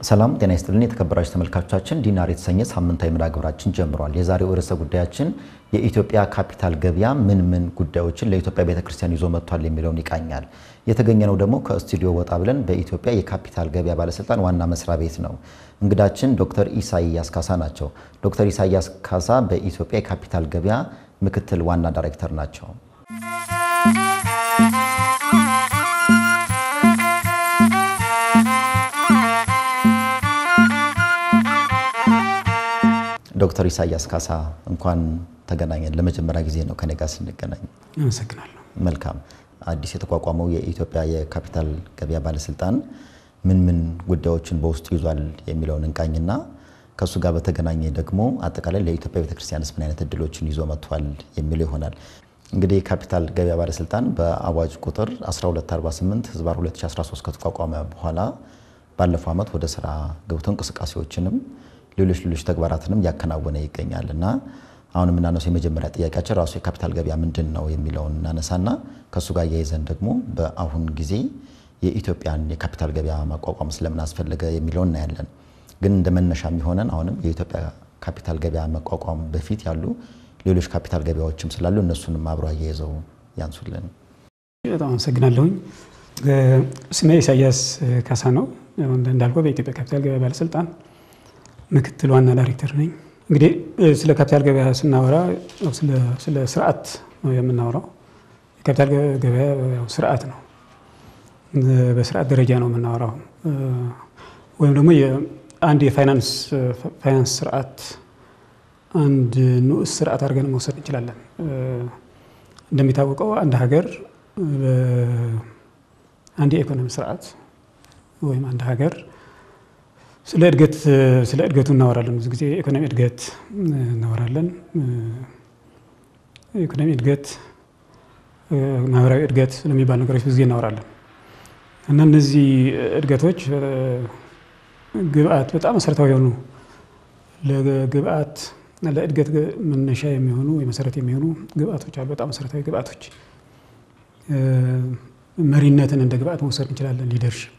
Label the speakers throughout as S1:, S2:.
S1: ሰላም ጤና ይስጥልን የተከበራችሁ ተመልካቾቻችን ዲናር የተሰኘ ሳምንታዊ መርሃ ግብራችን ጀምሯል። የዛሬው ርዕሰ ጉዳያችን የኢትዮጵያ ካፒታል ገበያ ምን ጉዳዮችን ለኢትዮጵያ ቤተክርስቲያን ይዞ መጥቷል የሚለውን ይቃኛል። የተገኘነው ደግሞ ከስቱዲዮ ወጣ ብለን በኢትዮጵያ የካፒታል ገበያ ባለስልጣን ዋና መስሪያ ቤት ነው። እንግዳችን ዶክተር ኢሳይያስ ካሳ ናቸው። ዶክተር ኢሳይያስ ካሳ በኢትዮጵያ የካፒታል ገበያ ምክትል ዋና ዳይሬክተር ናቸው። ዶክተር ኢሳይያስ ካሳ እንኳን ተገናኘን። ለመጀመሪያ ጊዜ ነው ከኔ ጋር ስንገናኝ።
S2: አመሰግናለሁ።
S1: መልካም። አዲስ የተቋቋመው የኢትዮጵያ የካፒታል ገበያ ባለስልጣን ምን ጉዳዮችን በውስጡ ይዟል የሚለውን እንቃኝና ከሱ ጋር በተገናኘ ደግሞ አጠቃላይ ለኢትዮጵያ ቤተክርስቲያንስ ምን አይነት እድሎችን ይዞ መጥቷል የሚለው ይሆናል። እንግዲህ የካፒታል ገበያ ባለስልጣን በአዋጅ ቁጥር 1248/2013 ከተቋቋመ በኋላ ባለፈው ዓመት ወደ ስራ ገብቶ እንቅስቃሴዎችንም ሌሎች ተግባራትንም ያከናወነ ይገኛልና አሁን ምናነሳው የመጀመሪያ ጥያቄያችን ራሱ የካፒታል ገበያ ምንድነው የሚለውን እናነሳና ከሱ ጋር ያይዘን ደግሞ በአሁን ጊዜ የኢትዮጵያን የካፒታል ገበያ ማቋቋም ስለምን አስፈልገ የሚለውን እናያለን። ግን እንደመነሻ የሚሆነን አሁንም የኢትዮጵያ ካፒታል ገበያ ማቋቋም በፊት ያሉ ሌሎች ካፒታል ገበያዎችም ስላሉ እነሱንም አብሮ ያይዘው ያንሱልን።
S2: በጣም አመሰግናለሁ። ስሜ ኢሳይያስ ካሳ ነው። እንዳልኩ በኢትዮጵያ ካፒታል ገበያ ባለስልጣን ምክትል ዋና ዳይሬክተር ነኝ። እንግዲህ ስለ ካፒታል ገበያ ስናወራ ስለ ስርዓት ነው የምናወራው። የካፒታል ገበያ ስርዓት ነው። በስርዓት ደረጃ ነው የምናወራው። ወይም ደግሞ አንድ የፋይናንስ ስርዓት አንድ ንዑስ ስርዓት አድርገን መውሰድ እንችላለን። እንደሚታወቀው አንድ ሀገር አንድ የኢኮኖሚ ስርዓት ወይም አንድ ሀገር ስለ እድገቱ እናወራለን። ብዙ ጊዜ ኢኮኖሚ እድገት እናወራለን። ኢኮኖሚ እድገት፣ ማህበራዊ እድገት ስለሚባሉ ነገሮች ብዙ ጊዜ እናወራለን። እና እነዚህ እድገቶች ግብአት በጣም መሰረታዊ የሆኑ ለእድገት መነሻ የሚሆኑ የመሰረት የሚሆኑ ግብአቶች አሉ። በጣም መሰረታዊ ግብአቶች። መሪነትን እንደ ግብአት መውሰድ እንችላለን። ሊደርሺፕ፣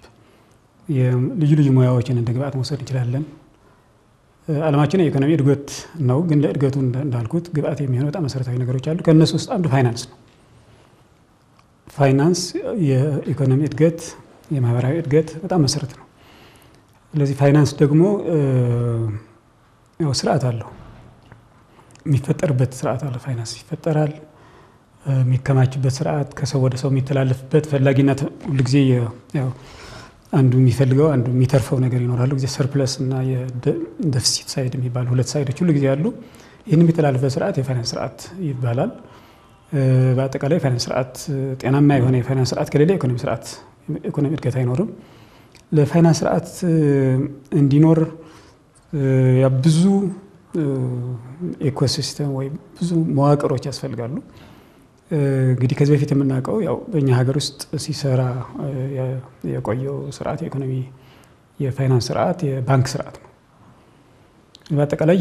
S2: ልዩ ሙያዎችን እንደ ግብአት መውሰድ እንችላለን። ዓለማችን የኢኮኖሚ እድገት ነው። ግን ለእድገቱ እንዳልኩት ግብአት የሚሆኑ በጣም መሰረታዊ ነገሮች አሉ። ከነሱ ውስጥ አንዱ ፋይናንስ ነው። ፋይናንስ የኢኮኖሚ እድገት፣ የማህበራዊ እድገት በጣም መሰረት ነው። ስለዚህ ፋይናንስ ደግሞ ስርዓት አለው። የሚፈጠርበት ስርዓት አለ። ፋይናንስ ይፈጠራል። የሚከማችበት ስርዓት፣ ከሰው ወደ ሰው የሚተላለፍበት ፈላጊና ሁሉ ጊዜ አንዱ የሚፈልገው አንዱ የሚተርፈው ነገር ይኖራል። ጊዜ ሰርፕለስ እና የደፊሲት ሳይድ የሚባሉ ሁለት ሳይዶች ሁሉ ጊዜ አሉ። ይህን የሚተላለፍበት ስርዓት የፋይናንስ ስርዓት ይባላል። በአጠቃላይ የፋይናንስ ስርዓት ጤናማ የሆነ የፋይናንስ ስርዓት ከሌለ ኢኮኖሚ እድገት አይኖርም። ለፋይናንስ ስርዓት እንዲኖር ብዙ ኢኮሲስተም ወይ ብዙ መዋቅሮች ያስፈልጋሉ። እንግዲህ ከዚህ በፊት የምናውቀው በእኛ ሀገር ውስጥ ሲሰራ የቆየው ስርዓት የኢኮኖሚ የፋይናንስ ስርዓት የባንክ ስርዓት ነው። በአጠቃላይ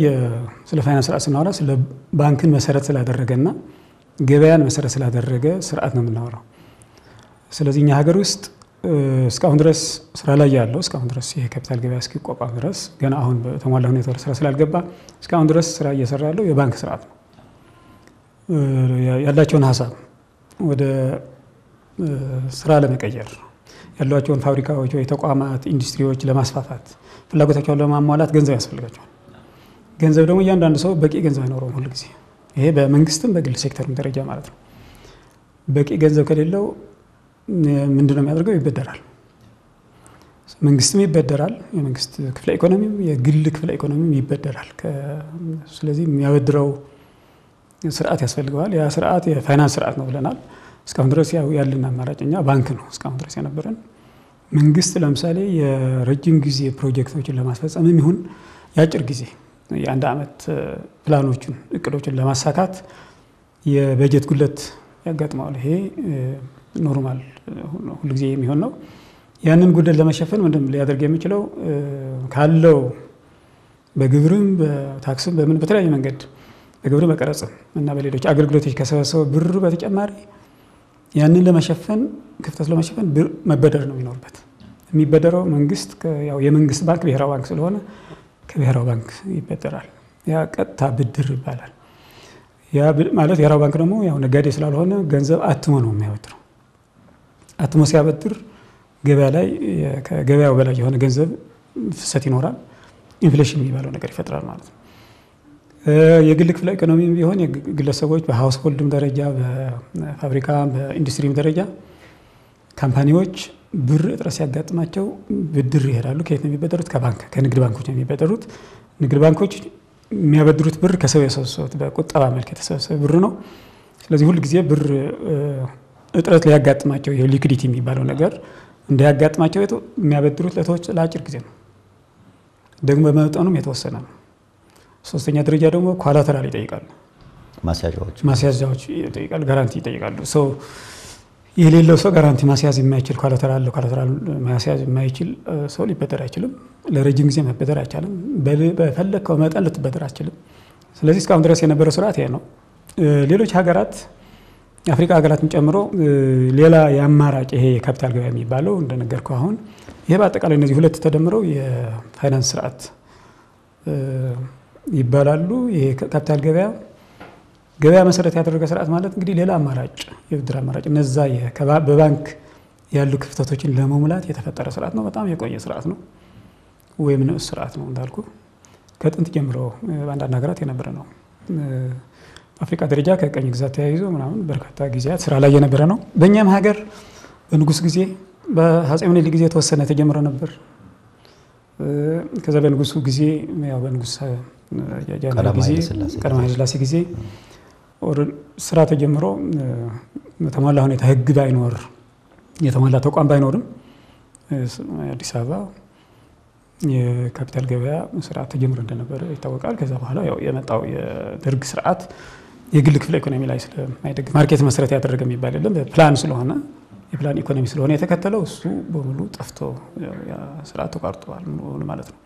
S2: ስለ ፋይናንስ ስርዓት ስናወራ ስለ ባንክን መሰረት ስላደረገና ገበያን መሰረት ስላደረገ ስርዓት ነው የምናወራው። ስለዚህ እኛ ሀገር ውስጥ እስካሁን ድረስ ስራ ላይ ያለው እስካሁን ድረስ የካፒታል ገበያ እስኪቋቋም ድረስ ገና አሁን በተሟላ ሁኔታ ወደ ስራ ስላልገባ እስካሁን ድረስ ስራ እየሰራ ያለው የባንክ ስርዓት ነው። ያላቸውን ሀሳብ ወደ ስራ ለመቀየር ያሏቸውን ፋብሪካዎች ወይ ተቋማት፣ ኢንዱስትሪዎች ለማስፋፋት ፍላጎታቸውን ለማሟላት ገንዘብ ያስፈልጋቸዋል። ገንዘብ ደግሞ እያንዳንዱ ሰው በቂ ገንዘብ አይኖረውም ሁሉ ጊዜ። ይሄ በመንግስትም በግል ሴክተርም ደረጃ ማለት ነው። በቂ ገንዘብ ከሌለው ምንድነው የሚያደርገው? ይበደራል። መንግስትም ይበደራል። የመንግስት ክፍለ ኢኮኖሚም የግል ክፍለ ኢኮኖሚም ይበደራል። ስለዚህ የሚያበድረው ስርዓት ያስፈልገዋል። ያ ስርዓት የፋይናንስ ስርዓት ነው ብለናል። እስካሁን ድረስ ያለን አማራጭኛ ባንክ ነው። እስካሁን ድረስ የነበረን መንግስት ለምሳሌ የረጅም ጊዜ ፕሮጀክቶችን ለማስፈጸም ይሁን የአጭር ጊዜ የአንድ ዓመት ፕላኖችን እቅዶችን ለማሳካት የበጀት ጉድለት ያጋጥመዋል። ይሄ ኖርማል ሁሉ ጊዜ የሚሆን ነው። ያንን ጉድለት ለመሸፈን ምንድን ሊያደርግ የሚችለው ካለው በግብርም በታክስም በተለያየ መንገድ በግብር በቀረጽም እና በሌሎች አገልግሎቶች ከሰበሰበው ብር በተጨማሪ ያንን ለመሸፈን ክፍተት ለመሸፈን መበደር ነው የሚኖርበት። የሚበደረው መንግስት ያው የመንግስት ባንክ ብሔራዊ ባንክ ስለሆነ ከብሔራዊ ባንክ ይበደራል። ያ ቀጥታ ብድር ይባላል። ያ ማለት ብሔራዊ ባንክ ደግሞ ያው ነጋዴ ስላልሆነ ገንዘብ አትሞ ነው የሚያበድረው። አትሞ ሲያበድር ገበያ ላይ ከገበያው በላይ የሆነ ገንዘብ ፍሰት ይኖራል። ኢንፍሌሽን የሚባለው ነገር ይፈጥራል ማለት ነው። የግል ክፍለ ኢኮኖሚም ቢሆን የግለሰቦች በሃውስሆልድም ደረጃ በፋብሪካ በኢንዱስትሪም ደረጃ ካምፓኒዎች ብር እጥረት ሲያጋጥማቸው ብድር ይሄዳሉ። ከየት ነው የሚበደሩት? ከባንክ ከንግድ ባንኮች ነው የሚበደሩት። ንግድ ባንኮች የሚያበድሩት ብር ከሰው የሰበሰቡት በቁጠባ መልክ የተሰበሰበ ብር ነው። ስለዚህ ሁል ጊዜ ብር እጥረት ሊያጋጥማቸው የሊኩዲቲ የሚባለው ነገር እንዳያጋጥማቸው የሚያበድሩት ለአጭር ጊዜ ነው። ደግሞ በመጠኑም የተወሰነ ነው። ሶስተኛ ደረጃ ደግሞ ኮላተራል ይጠይቃሉ። ማስያዣዎች ይጠይቃሉ። ጋራንቲ ይጠይቃሉ። ሰው የሌለው ሰው ጋራንቲ ማስያዝ የማይችል ኮላተራል ማስያዝ የማይችል ሰው ሊበደር አይችልም። ለረጅም ጊዜ መበደር አይቻልም። በፈለከው መጠን ልትበደር አይችልም። ስለዚህ እስካሁን ድረስ የነበረው ስርዓት ይሄ ነው። ሌሎች ሀገራት የአፍሪካ ሀገራትን ጨምሮ ሌላ የአማራጭ ይሄ የካፒታል ገበያ የሚባለው እንደነገርኩ አሁን ይሄ በአጠቃላይ እነዚህ ሁለት ተደምረው የፋይናንስ ስርዓት ይባላሉ። ይሄ ካፒታል ገበያ መሰረት ያደረገ ስርዓት ማለት እንግዲህ ሌላ አማራጭ የብድር አማራጭ እነዛ በባንክ ያሉ ክፍተቶችን ለመሙላት የተፈጠረ ስርዓት ነው። በጣም የቆየ ስርዓት ነው ወይም ንዑስ ስርዓት ነው እንዳልኩ ከጥንት ጀምሮ በአንዳንድ ሀገራት የነበረ ነው። አፍሪካ ደረጃ ከቀኝ ግዛት ተያይዞ ምናምን በርካታ ጊዜያት ስራ ላይ የነበረ ነው። በእኛም ሀገር በንጉስ ጊዜ በአፄ ምኒልክ ጊዜ ተወሰነ ተጀምሮ ነበር። ከዛ በንጉሱ ጊዜ ያው በንጉስ ቀዳማዊ ኃይለ ሥላሴ ጊዜ ስራ ተጀምሮ በተሟላ ሁኔታ ህግ ባይኖር የተሟላ ተቋም ባይኖርም አዲስ አበባ የካፒታል ገበያ ስርዓት ተጀምሮ እንደነበረ ይታወቃል። ከዛ በኋላ ያው የመጣው የደርግ ስርዓት የግል ክፍለ ኢኮኖሚ ላይ ስለማይደግፍ ማርኬት መሰረት ያደረገ የሚባል የለም። በፕላን ስለሆነ የፕላን ኢኮኖሚ ስለሆነ የተከተለው እሱ በሙሉ ጠፍቶ ስርዓት ተቋርጧል ማለት ነው።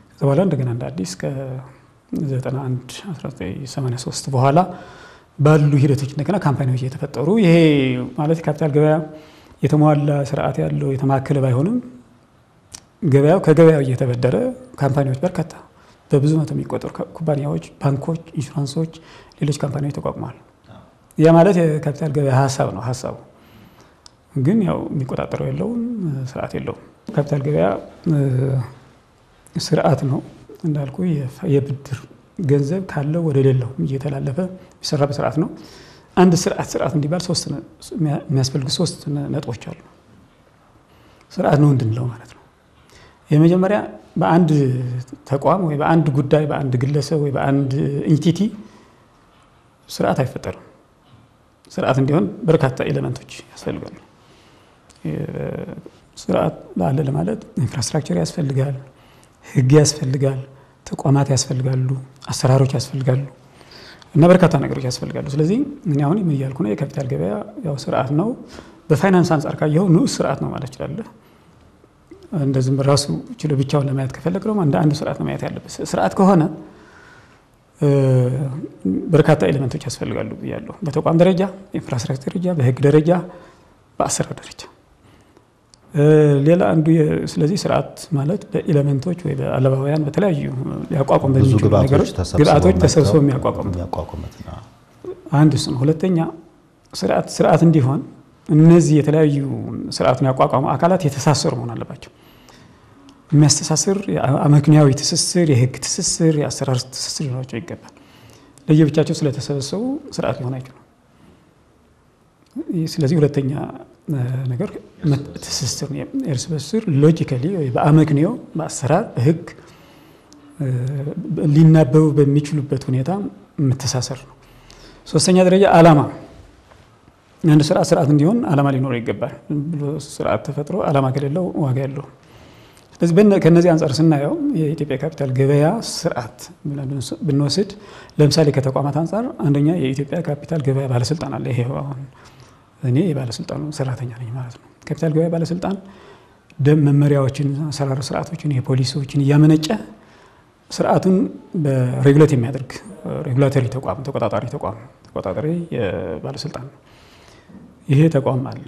S2: ከዛ በኋላ እንደገና እንደ አዲስ ከ91 1983 በኋላ ባሉ ሂደቶች እንደገና ካምፓኒዎች እየተፈጠሩ ይሄ ማለት የካፒታል ገበያ የተሟላ ስርዓት ያለው የተማከለ ባይሆንም ገበያው ከገበያው እየተበደረ ካምፓኒዎች በርካታ በብዙ መቶ የሚቆጠሩ ኩባንያዎች፣ ባንኮች፣ ኢንሹራንሶች፣ ሌሎች ካምፓኒዎች ተቋቁመዋል። ያ ማለት የካፒታል ገበያ ሀሳብ ነው። ሀሳቡ ግን ያው የሚቆጣጠረው የለውም፣ ስርዓት የለውም። ካፒታል ገበያ ስርዓት ነው እንዳልኩ የብድር ገንዘብ ካለው ወደ ሌላው እየተላለፈ የሚሰራበት ስርዓት ነው። አንድ ስርዓት እንዲባል የሚያስፈልጉ ሶስት ነጥቦች አሉ። ስርዓት ነው እንድንለው ማለት ነው። የመጀመሪያ በአንድ ተቋም ወይ በአንድ ጉዳይ በአንድ ግለሰብ ወይ በአንድ ኢንቲቲ ስርዓት አይፈጠርም። ስርዓት እንዲሆን በርካታ ኤሌመንቶች ያስፈልጋሉ። ስርዓት አለ ለማለት ኢንፍራስትራክቸር ያስፈልጋል፣ ህግ ያስፈልጋል፣ ተቋማት ያስፈልጋሉ፣ አሰራሮች ያስፈልጋሉ እና በርካታ ነገሮች ያስፈልጋሉ። ስለዚህ እኔ አሁን ምን እያልኩ ነው? የካፒታል ገበያ ያው ስርዓት ነው። በፋይናንስ አንፃር ካየው ንዑስ ስርዓት ነው ማለት ይችላል። እንደዚህም ራሱ ችሎ ብቻውን ለማየት ከፈለክ ደግሞ እንደ አንድ ስርዓት ነው ማየት ያለበት። ስርዓት ከሆነ በርካታ ኤሌመንቶች ያስፈልጋሉ ብያለሁ። በተቋም ደረጃ፣ ኢንፍራስትራክቸር ደረጃ፣ በህግ ደረጃ፣ በአሰራር ደረጃ። ሌላ አንዱ ስለዚህ ስርዓት ማለት በኤሌመንቶች ወይ በአለባውያን በተለያዩ ሊያቋቁም በሚችሉ ነገሮች ግብአቶች ተሰብስበው የሚያቋቁሙት አንድ እሱ ነው። ሁለተኛ ስርዓት እንዲሆን እነዚህ የተለያዩ ስርዓቱን ያቋቋሙ አካላት የተሳሰሩ መሆን አለባቸው። የሚያስተሳስር አመክንያዊ ትስስር፣ የህግ ትስስር፣ የአሰራር ትስስር ሊኖራቸው ይገባል። ለየብቻቸው ስለተሰበሰቡ ስርዓት ሊሆን አይችልም። ስለዚህ ሁለተኛ ነገር ትስስር፣ እርስ በርስ ሎጂካሊ በአመክንዮ በአሰራር በህግ ሊናበቡ በሚችሉበት ሁኔታ መተሳሰር ነው። ሶስተኛ ደረጃ ዓላማ። አንድ ስርዓት እንዲሆን ዓላማ ሊኖረው ይገባል። ብሎ ስርዓት ተፈጥሮ ዓላማ ከሌለው ዋጋ የለውም። ስለዚህ ከነዚህ አንፃር ስናየው የኢትዮጵያ ካፒታል ገበያ ስርዓት ብንወስድ ለምሳሌ ከተቋማት አንፃር አንደኛ የኢትዮጵያ ካፒታል ገበያ ባለስልጣን አለ። ይሄ አሁን እኔ የባለስልጣኑ ሰራተኛ ነኝ ማለት ነው። ካፒታል ገበያ ባለስልጣን መመሪያዎችን፣ አሰራር ስርዓቶችን፣ የፖሊሲዎችን እያመነጨ ስርዓቱን በሬጉሌት የሚያደርግ ሬጉላቶሪ ተቋም ተቆጣጣሪ ባለስልጣን ነው። ይሄ ተቋም አለ።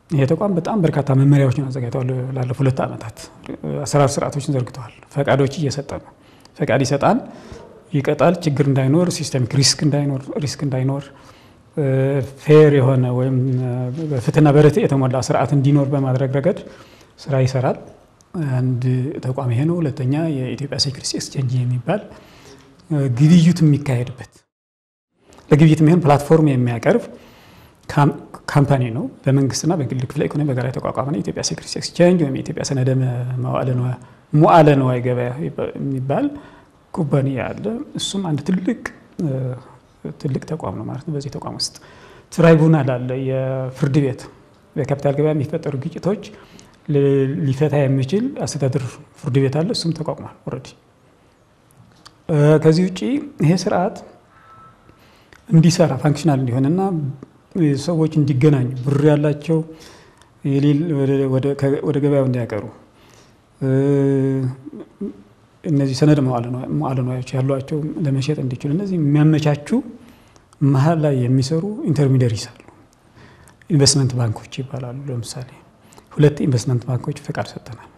S2: ይሄ ተቋም በጣም በርካታ መመሪያዎችን አዘጋጅተዋል። ላለፉት 2 ዓመታት አሰራር ስርዓቶችን ዘርግተዋል። ፈቃዶች እየሰጠ ነው። ፈቃድ ይሰጣል፣ ይቀጣል። ችግር እንዳይኖር፣ ሲስተሚክ ሪስክ እንዳይኖር ፌር የሆነ ወይም በፍትህና በርትዕ የተሞላ ስርዓት እንዲኖር በማድረግ ረገድ ስራ ይሰራል። አንድ ተቋም ይሄ ነው። ሁለተኛ የኢትዮጵያ ሴኩሪቲስ ኤክስቼንጅ የሚባል ግብይት የሚካሄድበት ለግብይት የሚሆን ፕላትፎርም የሚያቀርብ ካምፓኒ ነው። በመንግስትና በግል ክፍለ ኢኮኖሚ በጋራ የተቋቋመ ነው። ኢትዮጵያ ሴኩሪቲስ ኤክስቼንጅ ወይም የኢትዮጵያ ሰነደ መዋዕለ ንዋይ ገበያ የሚባል ኩባንያ አለ። እሱም አንድ ትልቅ ተቋም ነው ማለት ነው። በዚህ ተቋም ውስጥ ትራይቡናል አለ፣ የፍርድ ቤት በካፒታል ገበያ የሚፈጠሩ ግጭቶች ሊፈታ የሚችል አስተዳደር ፍርድ ቤት አለ። እሱም ተቋቁሟል ኦልሬዲ። ከዚህ ውጪ ይሄ ስርዓት እንዲሰራ ፋንክሽናል እንዲሆንና ሰዎች እንዲገናኙ ብር ያላቸው ወደ ገበያው እንዲያቀሩ እነዚህ ሰነድ መዋዕለ ንዋዮች ያሏቸው ለመሸጥ እንዲችሉ እነዚህ የሚያመቻቹ መሀል ላይ የሚሰሩ ኢንተርሚዲየሪስ አሉ። ኢንቨስትመንት ባንኮች ይባላሉ። ለምሳሌ 2 ኢንቨስትመንት ባንኮች ፈቃድ ሰጥተናል።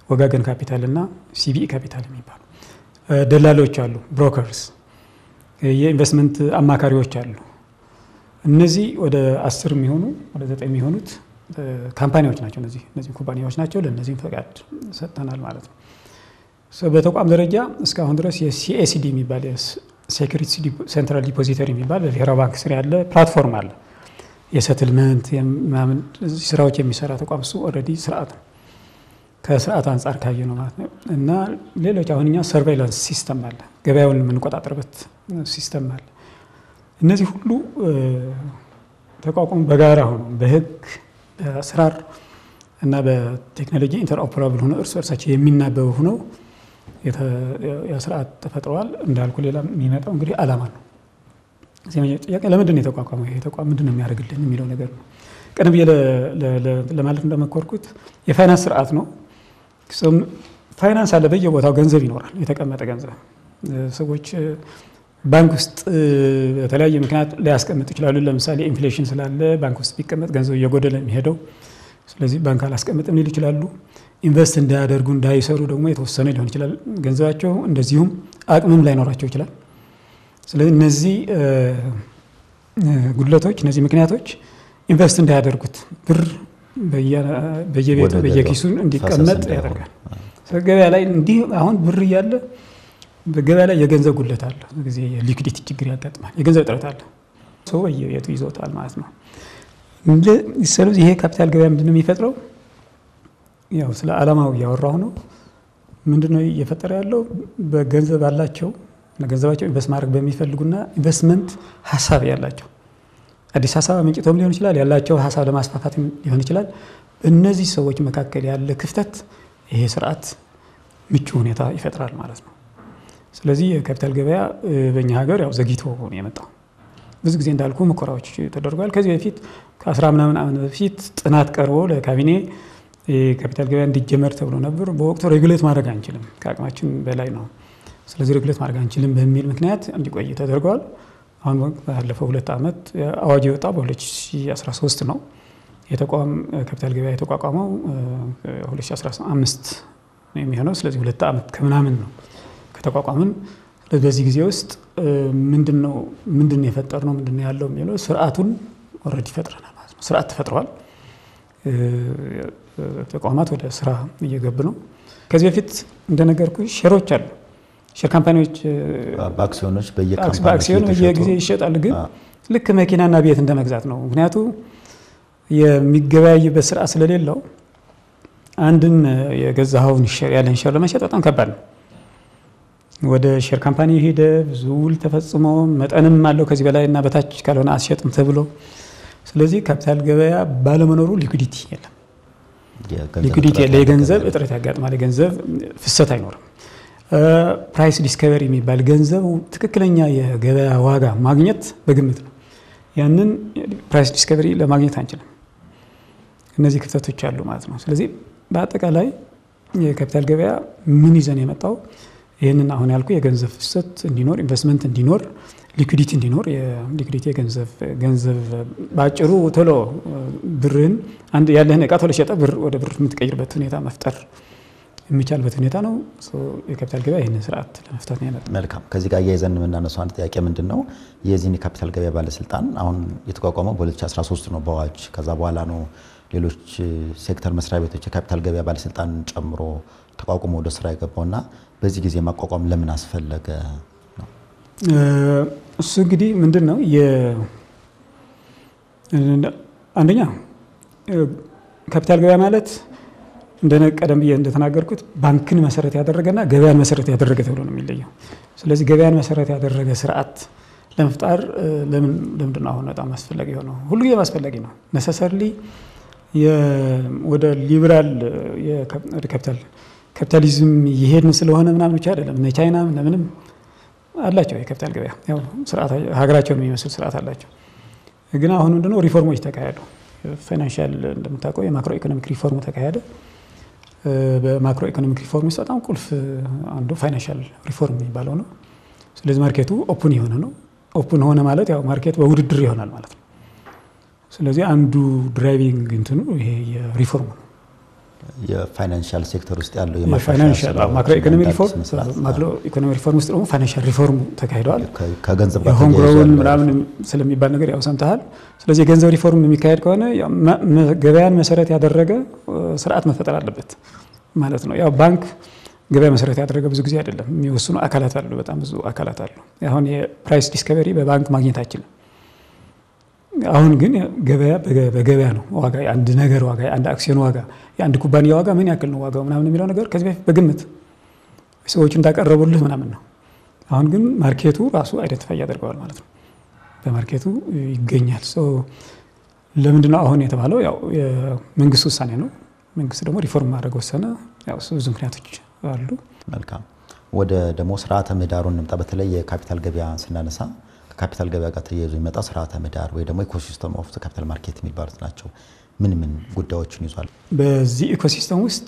S2: ወጋገን ካፒታል እና ሲቢኢ ካፒታል የሚባሉ ደላሎች አሉ፣ ብሮከርስ፣ የኢንቨስትመንት አማካሪዎች አሉ። እነዚህ ወደ 10 የሚሆኑ ወደ 9 የሚሆኑት ካምፓኒዎች ናቸው። እነዚህ ኩባንያዎች ናቸው። ለእነዚህም ፈቃድ ሰጥተናል ማለት ነው። በተቋም ደረጃ እስካሁን ድረስ የሲኤሲዲ የሚባል ሴኩሪቲስ ሴንትራል ዲፖዚተሪ የሚባል በብሔራዊ ባንክ ስር ያለ ፕላትፎርም አለ። የሰትልመንት ስራዎች የሚሰራ ተቋም እሱ ኦልሬዲ ስርዓት ነው። ከስርዓት አንጻር ካየ ነው ማለት ነው። እና ሌሎች አሁን እኛ ሰርቬይላንስ ሲስተም አለ፣ ገበያውን የምንቆጣጠርበት ሲስተም አለ። እነዚህ ሁሉ ተቋቁሞ በጋራ ሆኖ በህግ በአሰራር እና በቴክኖሎጂ ኢንተርኦፐራብል ሆኖ እርስ በርሳቸው የሚናበቡ ሆነው የስርዓት ተፈጥሯል። እንዳልኩ ሌላ የሚመጣው እንግዲህ ዓላማ ነው። ጥያቄ ለምንድን ነው የተቋቋመው? ይሄ ተቋም ምንድን ነው የሚያደርግልን የሚለው ነገር ነው። ቀደም ብዬ ለማለት እንደመኮርኩት የፋይናንስ ስርዓት ነው። ፋይናንስ አለ፣ በየቦታው ገንዘብ ይኖራል፣ የተቀመጠ ገንዘብ። ሰዎች ባንክ ውስጥ በተለያየ ምክንያት ሊያስቀምጡ ይችላሉ። ለምሳሌ ኢንፍሌሽን ስላለ ባንክ ውስጥ ቢቀመጥ ገንዘብ እየጎደለ የሚሄደው፣ ስለዚህ ባንክ አላስቀምጥም ሊሉ ይችላሉ። ኢንቨስት እንዳያደርጉ እንዳይሰሩ ደግሞ የተወሰነ ሊሆን ይችላል ገንዘባቸው። እንደዚሁም አቅምም ላይኖራቸው ይችላል። ስለዚህ እነዚህ ጉድለቶች፣ እነዚህ ምክንያቶች ኢንቨስት እንዳያደርጉት ብር በየቤቱ በየኪሱ እንዲቀመጥ ያደርጋል። ገበያ ላይ እንዲህ አሁን ብር እያለ በገበያ ላይ የገንዘብ ጉድለት አለ። ጊዜ የሊኩዲቲ ችግር ያጋጥማል፣ የገንዘብ እጥረት አለ። ሰው በየቤቱ ይዞታል ማለት ነው። ስለዚህ ይሄ ካፒታል ገበያ ምንድነው የሚፈጥረው? ያው ስለ ዓላማው እያወራሁ ነው። ምንድነው እየፈጠረ ያለው? በገንዘብ አላቸው ገንዘባቸው ኢንቨስት ማድረግ በሚፈልጉና ኢንቨስትመንት ሀሳብ ያላቸው አዲስ ሀሳብ አመንጭተውም ሊሆን ይችላል፣ ያላቸው ሀሳብ ለማስፋፋት ሊሆን ይችላል። በእነዚህ ሰዎች መካከል ያለ ክፍተት ይሄ ስርዓት ምቹ ሁኔታ ይፈጥራል ማለት ነው። ስለዚህ የካፒታል ገበያ በእኛ ሀገር ያው ዘግይቶ ነው የመጣው። ብዙ ጊዜ እንዳልኩ ሙከራዎች ተደርጓል። ከዚህ በፊት ከ10 ምናምን ዓመት በፊት ጥናት ቀርቦ ለካቢኔ የካፒታል ገበያ እንዲጀመር ተብሎ ነበር። በወቅቱ ሬጉሌት ማድረግ አንችልም፣ ከአቅማችን በላይ ነው። ስለዚህ ሬጉሌት ማድረግ አንችልም በሚል ምክንያት እንዲቆይ ተደርጓል። አሁን ባለፈው 2 ዓመት አዋጅ የወጣው በ2013 ነው። የተቋም ካፒታል ገበያ የተቋቋመው 2015 ነው የሚሆነው። ስለዚህ 2 ዓመት ከምናምን ነው ከተቋቋምን። በዚህ ጊዜ ውስጥ ምንድነው የፈጠርነው ምንድነው ያለው የሚለው ስርዓቱን ኦልሬዲ ፈጥረናል ማለት ነው። ስርዓት ተፈጥሯል። ተቋማት ወደ ስራ እየገቡ ነው። ከዚህ በፊት እንደነገርኩ ሼሮች አሉ። ሼር ካምፓኒዎች
S1: በአክሲዮኖች
S2: በአክሲዮን በየጊዜ ይሸጣሉ። ግን ልክ መኪናና ቤት እንደመግዛት ነው። ምክንያቱም የሚገበያይበት ስርዓት ስለሌለው አንድን የገዛኸውን ሼር ያለን ሼር ለመሸጥ በጣም ከባድ ነው። ወደ ሼር ካምፓኒ ሄደ ብዙ ውል ተፈጽሞ መጠንም አለው ከዚህ በላይ እና በታች ካልሆነ አትሸጥም ተብሎ። ስለዚህ ካፒታል ገበያ ባለመኖሩ ሊኩዲቲ የለም። ሊኩዲቲ የገንዘብ እጥረት ያጋጥማል። የገንዘብ ፍሰት አይኖርም። ፕራይስ ዲስከቨሪ የሚባል ገንዘብ ትክክለኛ የገበያ ዋጋ ማግኘት በግምት ነው። ያንን ፕራይስ ዲስከቨሪ ለማግኘት አንችልም። እነዚህ ክፍተቶች አሉ ማለት ነው። ስለዚህ በአጠቃላይ የካፒታል ገበያ ምን ይዘን የመጣው ይህንን አሁን ያልኩ የገንዘብ ፍሰት እንዲኖር፣ ኢንቨስትመንት እንዲኖር፣ ሊኩዲቲ እንዲኖር የሊኩዲቲ ገንዘብ ባጭሩ ቶሎ ብርን አንድ ያለህን እቃ ቶሎ ሸጠ ብር ወደ ብር የምትቀይርበት ሁኔታ መፍጠር የሚቻልበት ሁኔታ ነው። የካፒታል ገበያ ይህንን ስርዓት ለመፍታት ነው ያለው።
S1: መልካም። ከዚህ ጋር እያይዘን የምናነሳው አንድ ጥያቄ ምንድነው የዚህን የካፒታል ገበያ ባለስልጣን አሁን የተቋቋመው በ2013 ነው በአዋጅ። ከዛ በኋላ ነው ሌሎች ሴክተር መስሪያ ቤቶች የካፒታል ገበያ ባለስልጣን ጨምሮ ተቋቁሞ ወደ ስራ የገባውና በዚህ ጊዜ ማቋቋም ለምን አስፈለገ ነው?
S2: እሱ እንግዲህ ምንድነው አንደኛ ካፒታል ገበያ ማለት እንደነቀደም ብዬ እንደተናገርኩት ባንክን መሰረት ያደረገና ገበያን መሰረት ያደረገ ተብሎ ነው የሚለየው። ስለዚህ ገበያን መሰረት ያደረገ ስርዓት ለመፍጠር ለምንድነው አሁን በጣም አስፈላጊ ሆነው? ሁሉ ጊዜ አስፈላጊ ነው። ነሰሰርሊ ወደ ሊበራል ካፒታሊዝም ይሄድን ስለሆነ ምናምን ብቻ አይደለም። እነ ቻይና ምንም አላቸው የካፒታል ገበያ ያው ስርዓት ሀገራቸውን የሚመስል ስርዓት አላቸው። ግን አሁን ምንድነው ሪፎርሞች ተካሄዱ። ፋይናንሻል እንደምታውቀው የማክሮ ኢኮኖሚክ ሪፎርም ተካሄደ። በማክሮ ኢኮኖሚክ ሪፎርም ውስጥ በጣም ቁልፍ አንዱ ፋይናንሻል ሪፎርም የሚባለው ነው። ስለዚህ ማርኬቱ ኦፕን የሆነ ነው። ኦፕን ሆነ ማለት ያው ማርኬት በውድድር ይሆናል ማለት ነው። ስለዚህ አንዱ ድራይቪንግ እንትኑ ይሄ የሪፎርም ነው።
S1: የፋይናንሻል ሴክተር ውስጥ ያለው
S2: የፋይናንሻል ማክሮ ኢኮኖሚክ ሪፎርም ውስጥ ደግሞ ፋይናንሻል ሪፎርም ተካሂዷል።
S1: ከገንዘብ ጋር
S2: ሆምግሮውን ምናምን ስለሚባል ነገር ያው ሰምተሃል። ስለዚህ የገንዘብ ሪፎርም የሚካሄድ ከሆነ ገበያን መሰረት ያደረገ ስርዓት መፈጠር አለበት ማለት ነው። ያው ባንክ ገበያ መሰረት ያደረገ ብዙ ጊዜ አይደለም የሚወስኑ አካላት አሉ። በጣም ብዙ አካላት አሉ። አሁን የፕራይስ ዲስከቨሪ በባንክ ማግኘት አይችልም። አሁን ግን ገበያ በገበያ ነው ዋጋ አንድ ነገር ዋጋ አንድ አክሲዮን ዋጋ የአንድ ኩባንያ ዋጋ ምን ያክል ነው ዋጋው ምናምን የሚለው ነገር ከዚህ በፊት በግምት ሰዎች እንዳቀረቡልህ ምናምን ነው። አሁን ግን ማርኬቱ ራሱ አይደንቲፋይ ያደርገዋል ማለት ነው። በማርኬቱ ይገኛል። ለምንድነው አሁን የተባለው? ያው የመንግስት ውሳኔ ነው። መንግስት ደግሞ ሪፎርም ማድረግ ወሰነ። ያው ብዙ ምክንያቶች አሉ።
S1: መልካም። ወደ ደግሞ ስርዓተ ምህዳሩን እንምጣ። በተለይ የካፒታል ገበያ ስናነሳ ከካፒታል ገበያ ጋር ተያይዞ የሚመጣ ስርዓተ ምህዳር ወይ ደግሞ ኢኮሲስተም ኦፍ ካፒታል ማርኬት የሚባሉት ናቸው። ምን ጉዳዮችን ይዟል? በዚህ
S2: ኢኮሲስተም ውስጥ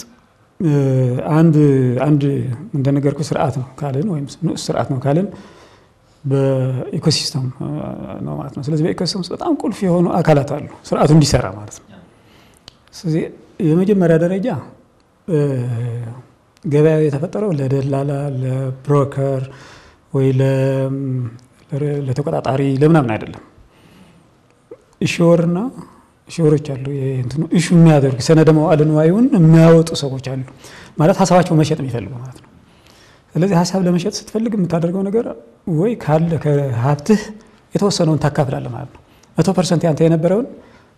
S2: አንድ እንደነገርኩ ስርዓት ነው ካልን ወይም ስርዓት ነው ካልን በኢኮሲስተም ነው ማለት ነው። ስለዚህ በኢኮሲስተም ውስጥ በጣም ቁልፍ የሆኑ አካላት አሉ ስርዓቱ እንዲሰራ ማለት ነው። ስለዚህ የመጀመሪያ ደረጃ ገበያው የተፈጠረው ለደላላ ለብሮከር ወይ ለተቆጣጣሪ ለምናምን አይደለም። ኢሹወርና ኢሹወሮች አሉ እንትኑ ኢሹ የሚያደርጉ ሰነደ መዋዕለ ንዋዩን የሚያወጡ ሰዎች አሉ ማለት ሀሳባቸው መሸጥ የሚፈልጉ ማለት ነው። ስለዚህ ሀሳብ ለመሸጥ ስትፈልግ የምታደርገው ነገር ወይ ካለ ከሀብትህ የተወሰነውን ታካፍላለህ ማለት ነው። 100% ያንተ የነበረውን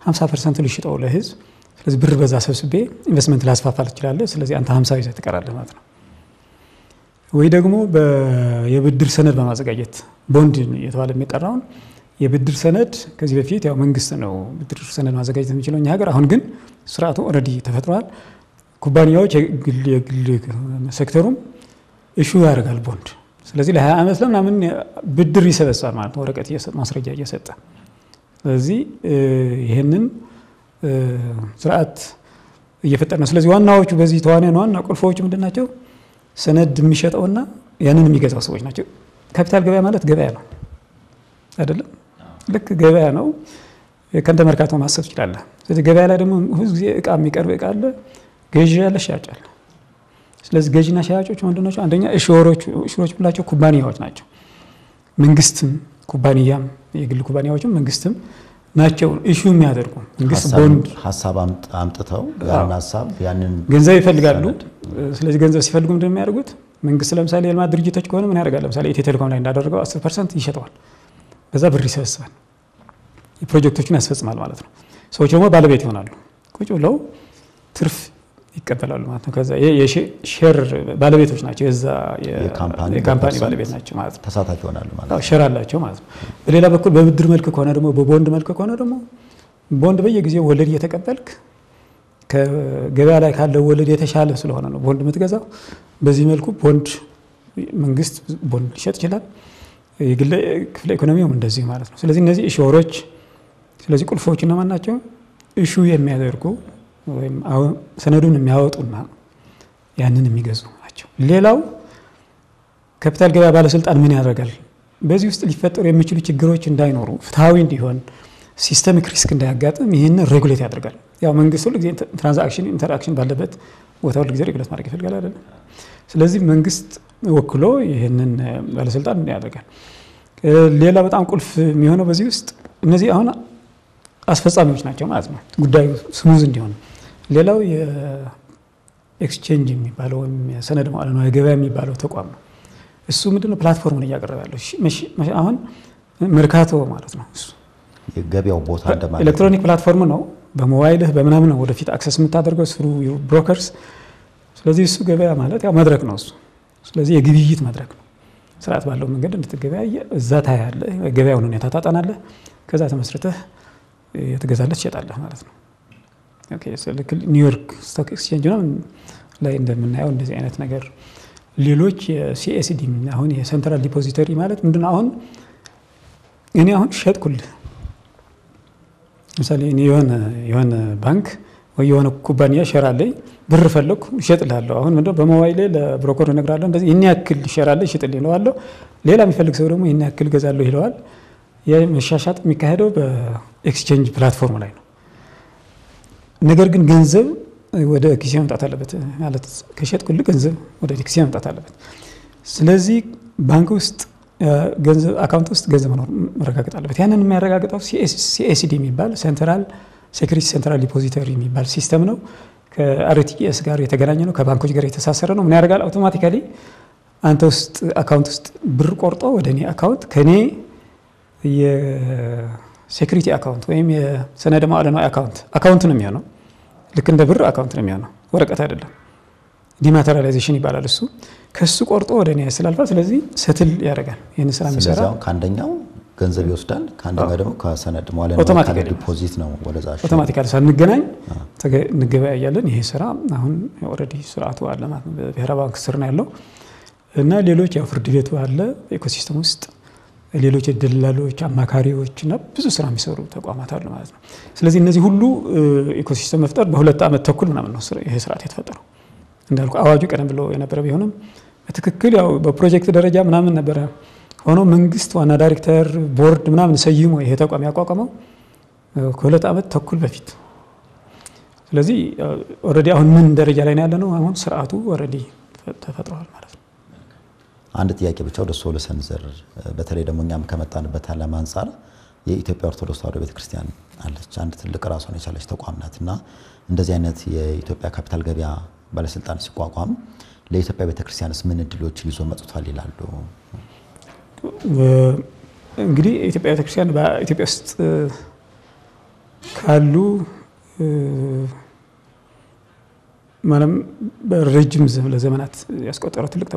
S2: 50% ልሽጠው ለህዝብ። ስለዚህ ብር በዛ ሰብስቤ ኢንቨስትመንት ላስፋፋ ትችላለህ። ስለዚህ አንተ 50 ይዘህ ትቀራለህ ማለት ነው። ወይ ደግሞ የብድር ሰነድ በማዘጋጀት ቦንድ የተባለ የሚጠራውን የብድር ሰነድ ከዚህ በፊት ያው መንግስት ነው ብድር ሰነድ ማዘጋጀት የሚችለው እኛ ሀገር። አሁን ግን ስርዓቱ ኦልሬዲ ተፈጥሯል። ኩባንያዎች የግል ሴክተሩም ኢሹ ያደርጋል ቦንድ። ስለዚህ ለ20 ዓመት ለምናምን ብድር ይሰበስባል ማለት ነው፣ ወረቀት እየሰጠ ማስረጃ እየሰጠ። ስለዚህ ይሄንን ስርዓት እየፈጠረ ነው። ስለዚህ ዋናዎቹ በዚህ ተዋናያን ዋና ቁልፎቹ ምንድናቸው? ሰነድ የሚሸጠውና ያንን የሚገዛው ሰዎች ናቸው። ካፒታል ገበያ ማለት ገበያ ነው አይደለም? ልክ ገበያ ነው። ከእንደ መርካቶ ማሰብ ትችላለህ። ስለዚህ ገበያ ላይ ደግሞ ብዙ ጊዜ እቃ የሚቀርብ እቃ አለ፣ ገዢ ያለ፣ ሻጭ አለ። ስለዚህ ገዢና ሻጮች ምንድን ናቸው? አንደኛ ኢሹወሮች ብላቸው ኩባንያዎች ናቸው። መንግስትም ኩባንያም የግል ኩባንያዎችም መንግስትም ናቸው ኢሹ የሚያደርጉ። መንግስት ቦንድ
S1: ሐሳብ አምጥተው ያን ሐሳብ ያንን
S2: ገንዘብ ይፈልጋሉ። ስለዚህ ገንዘብ ሲፈልጉ ምንድን ነው የሚያደርጉት? መንግስት ለምሳሌ የልማት ድርጅቶች ከሆነ ምን ያደርጋል? ለምሳሌ ኢትዮ ቴሌኮም ላይ እንዳደረገው 10% ይሸጠዋል። በዛ ብር ይሰበስባል፣ የፕሮጀክቶችን ያስፈጽማል ማለት ነው። ሰዎች ደግሞ ባለቤት ይሆናሉ፣ ቁጭ ብለው ትርፍ ይቀበላሉ ማለት ነው። ከዛ የሼር ባለቤቶች ናቸው፣ የዛ የካምፓኒ ባለቤት ናቸው ማለት ነው።
S1: ተሳታፊ ይሆናሉ ማለት ነው።
S2: ሼር አላቸው ማለት ነው። በሌላ በኩል በብድር መልክ ከሆነ ደግሞ በቦንድ መልክ ከሆነ ደግሞ ቦንድ በየጊዜው ወለድ እየተቀበልክ ከገበያ ላይ ካለው ወለድ የተሻለ ስለሆነ ነው ቦንድ የምትገዛው። በዚህ መልኩ ቦንድ መንግስት ቦንድ ሊሸጥ ይችላል። የግል ክፍለ ኢኮኖሚውም እንደዚህ ማለት ነው። ስለዚህ እነዚህ ኢሹወሮች፣ ስለዚህ ቁልፎች እነማን ናቸው? ኢሹ የሚያደርጉ ወይም ሰነዱን የሚያወጡና ያንን የሚገዙ ናቸው። ሌላው ካፒታል ገበያ ባለስልጣን ምን ያደርጋል በዚህ ውስጥ ሊፈጠሩ የሚችሉ ችግሮች እንዳይኖሩ ፍትሃዊ እንዲሆን ሲስተሚክ ሪስክ እንዳያጋጥም ይህንን ሬጉሌት ያደርጋል። ያው መንግስት ሁሉ ጊዜ ትራንዛክሽን ኢንተራክሽን ባለበት ቦታ ሁሉ ጊዜ ሬጉሌት ማድረግ ይፈልጋል አይደል? ስለዚህ መንግስት ወክሎ ይህንን ባለስልጣን ያደርጋል። ሌላ በጣም ቁልፍ የሚሆነው በዚህ ውስጥ እነዚህ አሁን አስፈጻሚዎች ናቸው ማለት ነው ጉዳዩ ስሙዝ እንዲሆን። ሌላው የኤክስቼንጅ የሚባለው ወይም የሰነድ መዋዕለ ንዋይ ገበያ የሚባለው ተቋም ነው። እሱ ምንድነው ፕላትፎርምን እያቀረበ ያለው አሁን መርካቶ ማለት ነው። እሱ
S1: የገበያው ቦታ እንደማለት
S2: ኤሌክትሮኒክ ፕላትፎርም ነው። በሞባይልህ በምናምን ነው ወደፊት አክሰስ የምታደርገው ስሩ ብሮከርስ። ስለዚህ እሱ ገበያ ማለት ያው መድረክ ነው እሱ። ስለዚህ የግብይት መድረክ ነው። ስርዓት ባለው መንገድ እንድትገበያየ እዛ ታያለህ፣ ገበያውን ሁኔታ ታጠናለህ፣ ከዛ ተመስርተህ ትገዛለህ ትሸጣለህ ማለት ነው። ኦኬ ስለዚህ ኒውዮርክ ስቶክ ኤክስቼንጅ ነው ላይ እንደምናየው እንደዚህ አይነት ነገር። ሌሎች የሲኤስዲ አሁን የሴንትራል ዲፖዚተሪ ማለት ምንድነው? አሁን እኔ አሁን ሸጥኩልህ ምሳሌ እኔ የሆነ ባንክ ወይ የሆነ ኩባንያ ሼር አለኝ ብር ፈለኩ እሸጥልሃለሁ። አሁን ምንድነው በሞባይል ለብሮከር እነግራለሁ እንደዚህ እኔ ያክል ሼር አለኝ እሸጥልኝ እለዋለሁ። ሌላ የሚፈልግ ሰው ደግሞ እኔ ያክል ገዛለሁ ይለዋል። የመሻሻጥ የሚካሄደው በኤክስቼንጅ ፕላትፎርም ላይ ነው። ነገር ግን ገንዘብ ወደ ኪሴ መምጣት አለበት ማለት ከሸጥኩልህ ገንዘብ ወደ ኪሴ መምጣት አለበት። ስለዚህ ባንክ ውስጥ ገንዘብ አካውንት ውስጥ ገንዘብ መኖር መረጋገጥ አለበት። ያንን የሚያረጋግጠው ሲኤስዲ የሚባል ሴንትራል ሴኩሪቲ ሴንትራል ዲፖዚተሪ የሚባል ሲስተም ነው። ከአርቲጂኤስ ጋር የተገናኘ ነው። ከባንኮች ጋር የተሳሰረ ነው። ምን ያደርጋል? አውቶማቲካሊ አንተ ውስጥ አካውንት ውስጥ ብር ቆርጦ ወደ እኔ አካውንት ከኔ የሴኩሪቲ አካውንት ወይም የሰነድ መዋዕለ ንዋይ አካውንት ነው የሚሆነው። ልክ እንደ ብር አካውንት ነው የሚሆነው፣ ወረቀት አይደለም። ዲማቴሪያላይዜሽን ይባላል እሱ። ከሱ ቆርጦ ወደ እኔ ያስተላልፋል። ስለዚህ ሰትል ያደርጋል። ይሄን ስራ የሚሰራ
S1: ስለዚህ ከአንደኛው ገንዘብ ይወስዳል፣ ከአንደኛው ደግሞ ከሰነድ መዋዕለ ንዋይ ዲፖዚት ነው ወደዛ
S2: አውቶማቲካሊ ሳንገናኝ እንገበያያለን። ይሄ ስራ አሁን ኦልሬዲ ስርዓቱ አለ ማለት ነው። በብሔራዊ ባንክ ስር ነው ያለው እና ሌሎች ያው ፍርድ ቤቱ አለ ኢኮሲስተም ውስጥ ሌሎች ደላሎች፣ አማካሪዎች እና ብዙ ስራ የሚሰሩ ተቋማት አሉ ማለት ነው። ስለዚህ እነዚህ ሁሉ ኢኮሲስተም መፍጠር በ2 ዓመት ተኩል ምናምን ነው ይሄ ስርዓት የተፈጠረው። እንዳልኩ አዋጁ ቀደም ብሎ የነበረ ቢሆንም በትክክል ያው በፕሮጀክት ደረጃ ምናምን ነበረ። ሆኖ መንግስት ዋና ዳይሬክተር ቦርድ ምናምን ሰይሞ ይሄ ተቋም ያቋቋመው ከ2 ዓመት ተኩል በፊት። ስለዚህ ኦልሬዲ አሁን ምን ደረጃ ላይ ነው ያለነው? አሁን ስርዓቱ ኦልሬዲ ተፈጥሯል ማለት ነው።
S1: አንድ ጥያቄ ብቻ ወደ ሶል ሰንዘር በተለይ ደግሞ እኛም ከመጣንበት ዓለም አንፃር የኢትዮጵያ ኦርቶዶክስ ተዋሕዶ ቤተክርስቲያን አለች። አንድ ትልቅ ራሷን የቻለች ተቋም ናትና እንደዚህ አይነት የኢትዮጵያ ካፒታል ገበያ ባለስልጣን ሲቋቋም ለኢትዮጵያ ቤተክርስቲያንስ ምን እድሎች ይዞ መጥቷል ይላሉ?
S2: እንግዲህ የኢትዮጵያ ቤተክርስቲያን በኢትዮጵያ ውስጥ ካሉ ማለት በረጅም ዘመናት ያስቆጠረው ትልቅ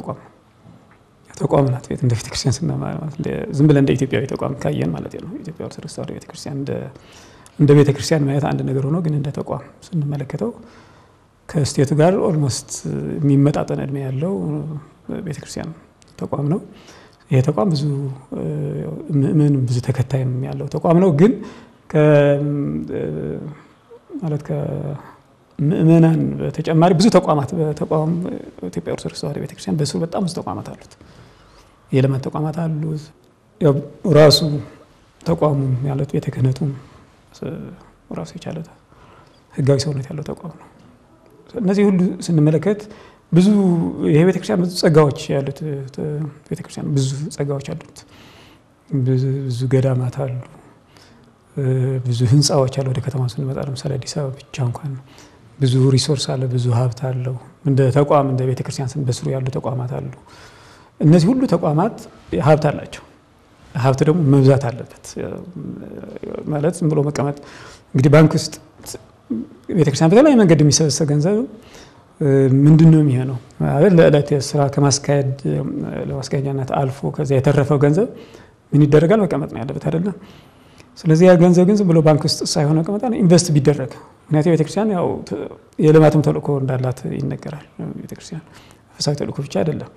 S2: ተቋም ናት። እንደ ቤተክርስቲያን ስናማት ዝም ብለን እንደ ኢትዮጵያዊ ተቋም ካየን ማለት ነው። ኢትዮጵያ ኦርቶዶክስ ተዋሕዶ ቤተክርስቲያን እንደ ቤተክርስቲያን ማለት አንድ ነገር ሆኖ ግን እንደ ተቋም ስንመለከተው ከስቴቱ ጋር ኦልሞስት የሚመጣጠን እድሜ ያለው ቤተክርስቲያን ተቋም ነው። ይሄ ተቋም ብዙ ምእመን ብዙ ተከታይም ያለው ተቋም ነው። ግን ማለት ከምእመናን በተጨማሪ ብዙ ተቋማት በተቋም ኢትዮጵያ ኦርቶዶክስ ተዋሕዶ ቤተክርስቲያን በስሩ በጣም ብዙ ተቋማት አሉት። የልማት ተቋማት አሉት። ያው ራሱ ተቋሙ ማለት ቤተ ክህነቱም ራሱ የቻለ ህጋዊ ሰውነት ያለው ተቋም ነው። እነዚህ ሁሉ ስንመለከት ብዙ ይሄ ቤተክርስቲያን ብዙ ጸጋዎች ያሉት ቤተክርስቲያን ብዙ ጸጋዎች አሉት። ብዙ ገዳማት አሉ፣ ብዙ ህንጻዎች አሉ። ወደ ከተማ ስንመጣ ለምሳሌ አዲስ አበባ ብቻ እንኳን ብዙ ሪሶርስ አለ፣ ብዙ ሀብት አለው። እንደ ተቋም እንደ ቤተክርስቲያን በስሩ ያሉ ተቋማት አሉ። እነዚህ ሁሉ ተቋማት ሀብት አላቸው። ሀብት ደግሞ መብዛት አለበት ማለት ዝም ብሎ መቀመጥ እንግዲህ ባንክ ውስጥ ቤተክርስቲያን በተለያየ መንገድ የሚሰበሰብ ገንዘብ ምንድነው የሚሆነው? ማለት ለዕለት ስራ ለማስኬጃነት አልፎ ከዛ የተረፈው ገንዘብ ምን ይደረጋል? መቀመጥ ነው ያለበት አይደለም። ስለዚህ ያ ገንዘብ ግን ዝም ብሎ ባንክ ውስጥ ሳይሆን መቀመጥ ኢንቨስት ቢደረግ ምክንያቱም ቤተክርስቲያን ያው የልማትም ተልእኮ እንዳላት ይነገራል። ቤተክርስቲያን መንፈሳዊ ተልእኮ ብቻ አይደለም፣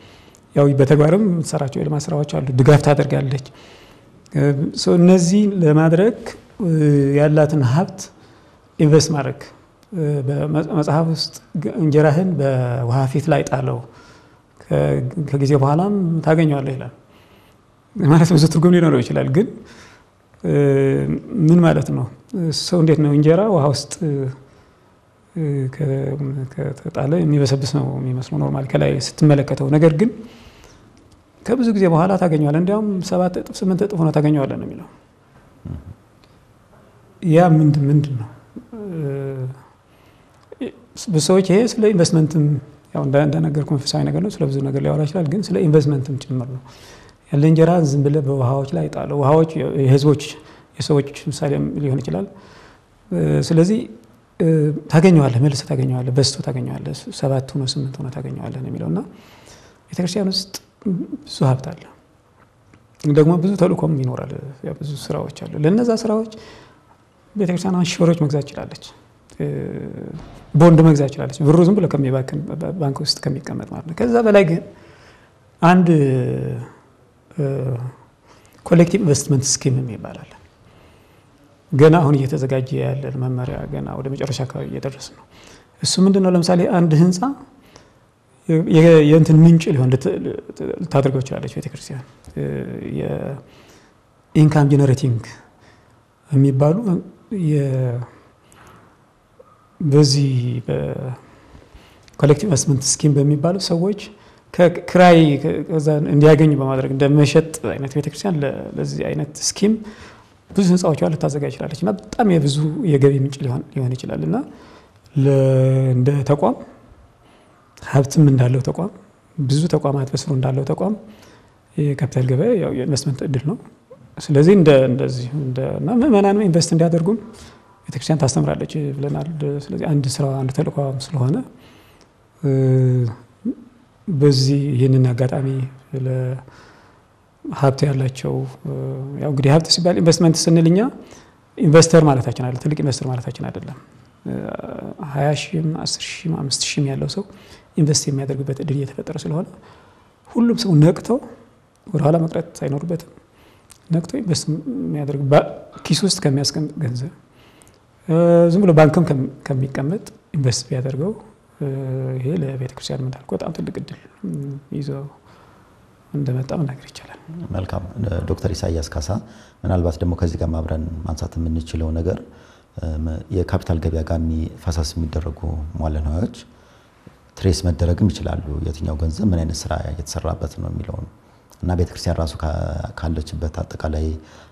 S2: ያው በተግባርም የምትሰራቸው የልማት ስራዎች አሉ፣ ድጋፍ ታደርጋለች። እነዚህ ለማድረግ ያላትን ሀብት ኢንቨስት ማድረግ በመጽሐፍ ውስጥ እንጀራህን በውሃ ፊት ላይ ጣለው ከጊዜ በኋላም ታገኘዋለህ ይላል። ማለት ብዙ ትርጉም ሊኖረው ይችላል። ግን ምን ማለት ነው? ሰው እንዴት ነው እንጀራ ውሃ ውስጥ ከተጣለ የሚበሰብስ ነው የሚመስለው ኖርማል ከላይ ስትመለከተው። ነገር ግን ከብዙ ጊዜ በኋላ ታገኘዋለህ። እንዲያውም 7 እጥፍ 8 እጥፍ ሆኖ ታገኘዋለህ ነው የሚለው። ያ ምንድን ነው? ብዙዎች ይሄ ስለ ኢንቨስትመንትም ያው እንደነገርኩ መንፈሳዊ ነገር ነው፣ ስለ ብዙ ነገር ሊያወራ ይችላል። ግን ስለ ኢንቨስትመንትም ጭምር ነው። ያለ እንጀራ ዝም ብለህ በውሃዎች ላይ ጣለው። ውሃዎች የህዝቦች የሰዎች ምሳሌ ሊሆን ይችላል። ስለዚህ ታገኘዋለህ፣ መልሰህ ታገኘዋለህ፣ በስቶ ታገኘዋለህ፣ 7 ሆኖ 8 ሆኖ ታገኘዋለህ ነው የሚለውና ቤተክርስቲያን ውስጥ ብዙ ሀብት አለ። ደግሞ ብዙ ተልእኮም ይኖራል። ያው ብዙ ስራዎች አሉ። ለነዛ ስራዎች ቤተክርስቲያን ሼሮች መግዛት ይችላለች፣ ቦንድ መግዛት ይችላለች። ብሩ ዝም ብሎ ከሚባክን ባንክ ውስጥ ከሚቀመጥ ማለት ነው። ከዛ በላይ ግን አንድ ኮሌክቲቭ ኢንቨስትመንት ስኪም ይባላል። ገና አሁን እየተዘጋጀ ያለ መመሪያ ገና ወደ መጨረሻ አካባቢ እየደረሰ ነው። እሱ ምንድነው? ለምሳሌ አንድ ህንፃ የእንትን ምንጭ ሊሆን ልታደርገው ይችላለች ቤተክርስቲያን። የኢንካም ጀነሬቲንግ የሚባሉ በዚህ በኮሌክቲቭ ኢንቨስትመንት ስኪም በሚባሉ ሰዎች ከክራይ እንዲያገኙ በማድረግ እንደመሸጥ አይነት ቤተክርስቲያን ለዚህ አይነት ስኪም ብዙ ህንፃዎች ልታዘጋጅ ይችላለች እና በጣም የብዙ የገቢ ምንጭ ሊሆን ይችላል እና እንደ ተቋም ሀብትም እንዳለው ተቋም ብዙ ተቋማት በስሩ እንዳለው ተቋም የካፒታል ገበያ ያው የኢንቨስትመንት እድል ነው። ስለዚህ እንደዚህ እና ምዕመናንም ኢንቨስት እንዲያደርጉም ቤተክርስቲያን ታስተምራለች ብለናል። ስለዚህ አንድ ስራ አንድ ተልእኮ ስለሆነ በዚህ ይህንን አጋጣሚ ለሀብት ያላቸው ያው እንግዲህ ሀብት ሲባል ኢንቨስትመንት ስንልኛ ኢንቨስተር ማለታችን አይደለም፣ ትልቅ ኢንቨስተር ማለታችን አይደለም። 20,000 10,000 5,000 ያለው ሰው ኢንቨስት የሚያደርግበት እድል እየተፈጠረ ስለሆነ ሁሉም ሰው ነቅተው ወደ ኋላ መቅረት ሳይኖርበትም ነቅተው ኢንቨስት የሚያደርግ ኪስ ውስጥ ከሚያስቀምጥ ገንዘብ ዝም ብሎ ባንክም ከሚቀመጥ ኢንቨስት ቢያደርገው ይሄ ለቤተክርስቲያን እንዳልኩ በጣም ትልቅ እድል ይዞ እንደመጣ መናገር ይቻላል።
S1: መልካም ዶክተር ኢሳያስ ካሳ፣ ምናልባት ደግሞ ከዚህ ጋር ማብረን ማንሳት የምንችለው ነገር የካፒታል ገበያ ጋር ፈሳስ የሚደረጉ መዋዕለ ንዋዮች ትሬስ መደረግም ይችላሉ። የትኛው ገንዘብ ምን አይነት ስራ እየተሰራበት ነው የሚለው እና ቤተክርስቲያን ራሱ ካለችበት አጠቃላይ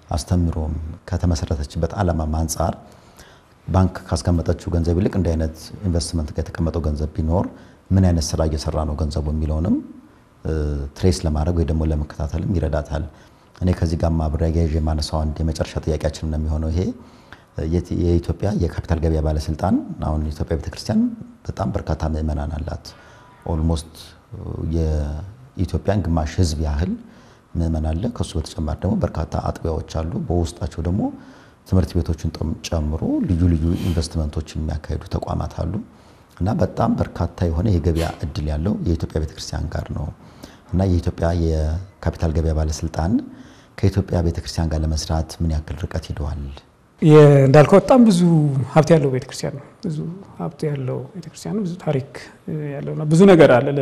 S1: አስተምሮም ከተመሰረተችበት ዓላማ አንፃር ባንክ ካስቀመጠችው ገንዘብ ይልቅ እንደ አይነት ኢንቨስትመንት ጋር የተቀመጠው ገንዘብ ቢኖር ምን አይነት ስራ እየሰራ ነው ገንዘቡ የሚለውንም ትሬስ ለማድረግ ወይ ደግሞ ለመከታተልም ይረዳታል። እኔ ከዚህ ጋር ማብራሪያ የማነሳው አንድ የመጨረሻ ጥያቄያችን ነው የሚሆነው ይሄ የኢትዮጵያ የካፒታል ገበያ ባለስልጣን አሁን የኢትዮጵያ ቤተክርስቲያን በጣም በርካታ ምዕመናን አላት። ኦልሞስት የኢትዮጵያን ግማሽ ህዝብ ያህል ምዕመናን አለ። ከሱ በተጨማሪ ደግሞ በርካታ አጥቢያዎች አሉ። በውስጣቸው ደግሞ ትምህርት ቤቶችን ጨምሮ ልዩ ልዩ ኢንቨስትመንቶችን የሚያካሂዱ ተቋማት አሉ እና በጣም በርካታ የሆነ የገበያ እድል ያለው የኢትዮጵያ ቤተክርስቲያን ጋር ነው እና የኢትዮጵያ የካፒታል ገበያ ባለስልጣን ከኢትዮጵያ ቤተክርስቲያን ጋር ለመስራት ምን ያክል ርቀት ሄደዋል?
S2: እንዳልከው በጣም ብዙ ሀብት ያለው ቤተክርስቲያን ነው። ብዙ ሀብት ያለው ቤተክርስቲያን ነው። ብዙ ታሪክ ያለውና ብዙ ነገር አለ።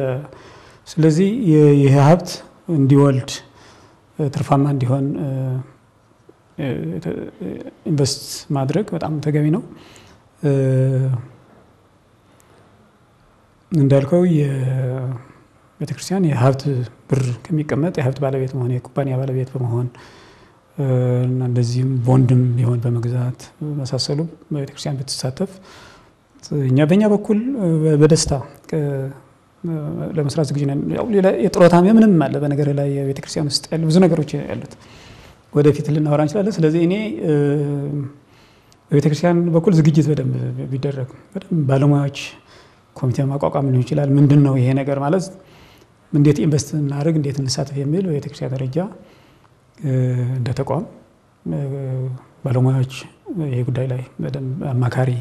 S2: ስለዚህ ይሄ ሀብት እንዲወልድ ትርፋማ እንዲሆን ኢንቨስት ማድረግ በጣም ተገቢ ነው። እንዳልከው የቤተክርስቲያን የሀብት ብር ከሚቀመጥ የሀብት ባለቤት መሆን የኩባንያ ባለቤት በመሆን እና እንደዚህም ቦንድም ቢሆን በመግዛት መሳሰሉ በቤተክርስቲያን ብትሳተፍ እኛ በእኛ በኩል በደስታ ለመስራት ዝግጁ ነን። ያው ሌላ የጥሮታም ምንም አለ በነገር ላይ የቤተክርስቲያን ውስጥ ያሉ ብዙ ነገሮች ያሉት ወደፊት ልናወራ እንችላለን። ስለዚህ እኔ በቤተክርስቲያን በኩል ዝግጅት በደንብ ቢደረግ በደንብ ባለሙያዎች ኮሚቴ ማቋቋም ሊሆን ይችላል። ምንድነው ይሄ ነገር ማለት እንዴት ኢንቨስት እናደርግ እንዴት እንሳተፍ የሚል በቤተክርስቲያን ደረጃ እንደ ተቋም ባለሙያዎች ይሄ ጉዳይ ላይ በደንብ አማካሪ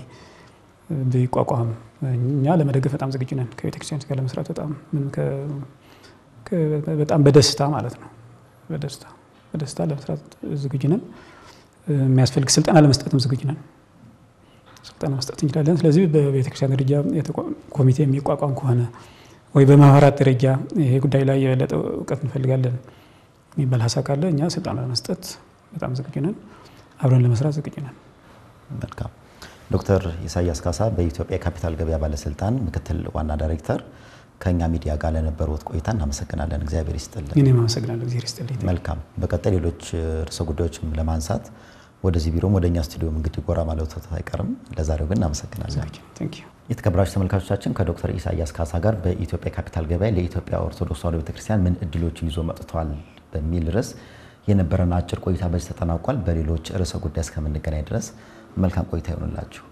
S2: ቢቋቋም እኛ ለመደገፍ በጣም ዝግጁ ነን። ከቤተክርስቲያን ጋር ለመስራት በጣም በደስታ ማለት ነው በደስታ ለመስራት ዝግጁ ነን። የሚያስፈልግ ስልጠና ለመስጠትም ዝግጁ ነን። ስልጠና መስጠት እንችላለን። ስለዚህ በቤተክርስቲያን ደረጃ ኮሚቴ የሚቋቋም ከሆነ ወይ በማህበራት ደረጃ ይሄ ጉዳይ ላይ የበለጠ እውቀት እንፈልጋለን የሚባል ሀሳብ ካለ እኛ ስልጠና ለመስጠት በጣም ዝግጁ ነን። አብረን ለመስራት ዝግጁ ነን።
S1: መልካም። ዶክተር ኢሳያስ ካሳ በኢትዮጵያ ካፒታል ገበያ ባለስልጣን ምክትል ዋና ዳይሬክተር ከኛ ሚዲያ ጋር ለነበሩት ቆይታ እናመሰግናለን። እግዚአብሔር ይስጥልን።
S2: እኔም አመሰግናለሁ። እግዚአብሔር ይስጥልኝ።
S1: መልካም። በቀጣይ ሌሎች ርዕሰ ጉዳዮችም ለማንሳት ወደዚህ ቢሮም ወደኛ ስቱዲዮም እንግዲህ ጎራ ማለቱ አይቀርም። ለዛሬው ግን እናመሰግናለን። የተከበራችሁ ተመልካቾቻችን ከዶክተር ኢሳያስ ካሳ ጋር በኢትዮጵያ ካፒታል ገበያ ለኢትዮጵያ ኦርቶዶክስ ተዋሕዶ ቤተክርስቲያን ምን እድሎችን ይዞ መጥቷል በሚል ርዕስ የነበረን አጭር ቆይታ በዚህ ተጠናቋል። በሌሎች ርዕሰ ጉዳይ እስከምንገናኝ ድረስ መልካም ቆይታ ይሁንላችሁ።